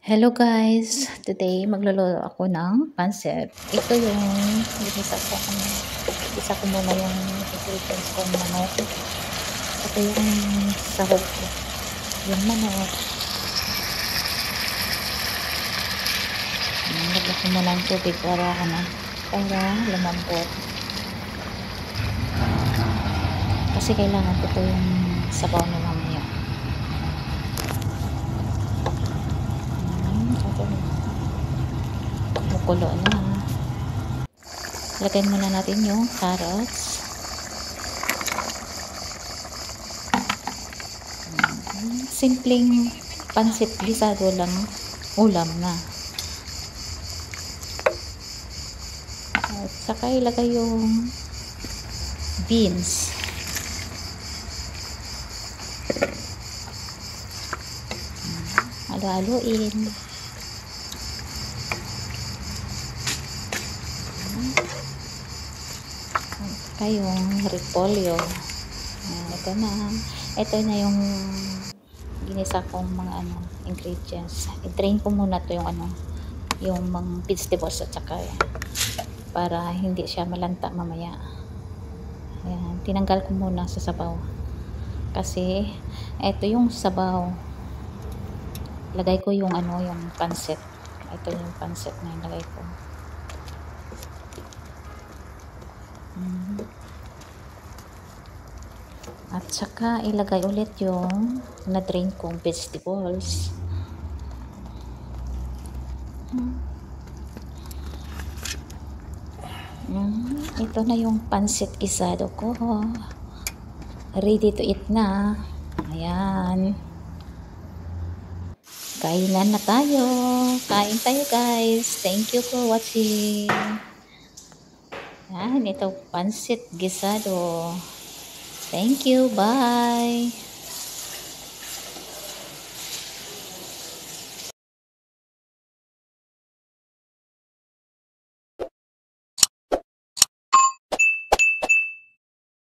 Hello guys! Today magluluto ako ng pancit. Ito yung isa ko muna yung ingredients kong manok. Ito yung sahog ko. Yung manok. Lagyan ko muna ng tubig para lumambot. Kasi kailangan ko ito yung sabaw na mamaya. Kumukulo na. Lagyan muna natin yung carrots. Simpleng pancit gisado lang, ulam na. At saka ilagay yung beans. Halo-haloin. Saka yung repolyo. Ito na yung ginisa kong mga ingredients. I-drain ko muna to yung mga vegetables at saka para hindi siya malanta mamaya. Ayan, tinanggal ko muna sa sabaw. Kasi ito yung sabaw. Lagay ko yung yung pancit. Ito yung pancit na ilagay ko. At saka ilagay ulit yung na-drain kong vegetables. Ito na yung pancit gisado ko. Ready to eat na. Ayan. Kainan na tayo. Kain tayo guys. Thank you for watching. Ayan, ito pancit gisado. Thank you. Bye.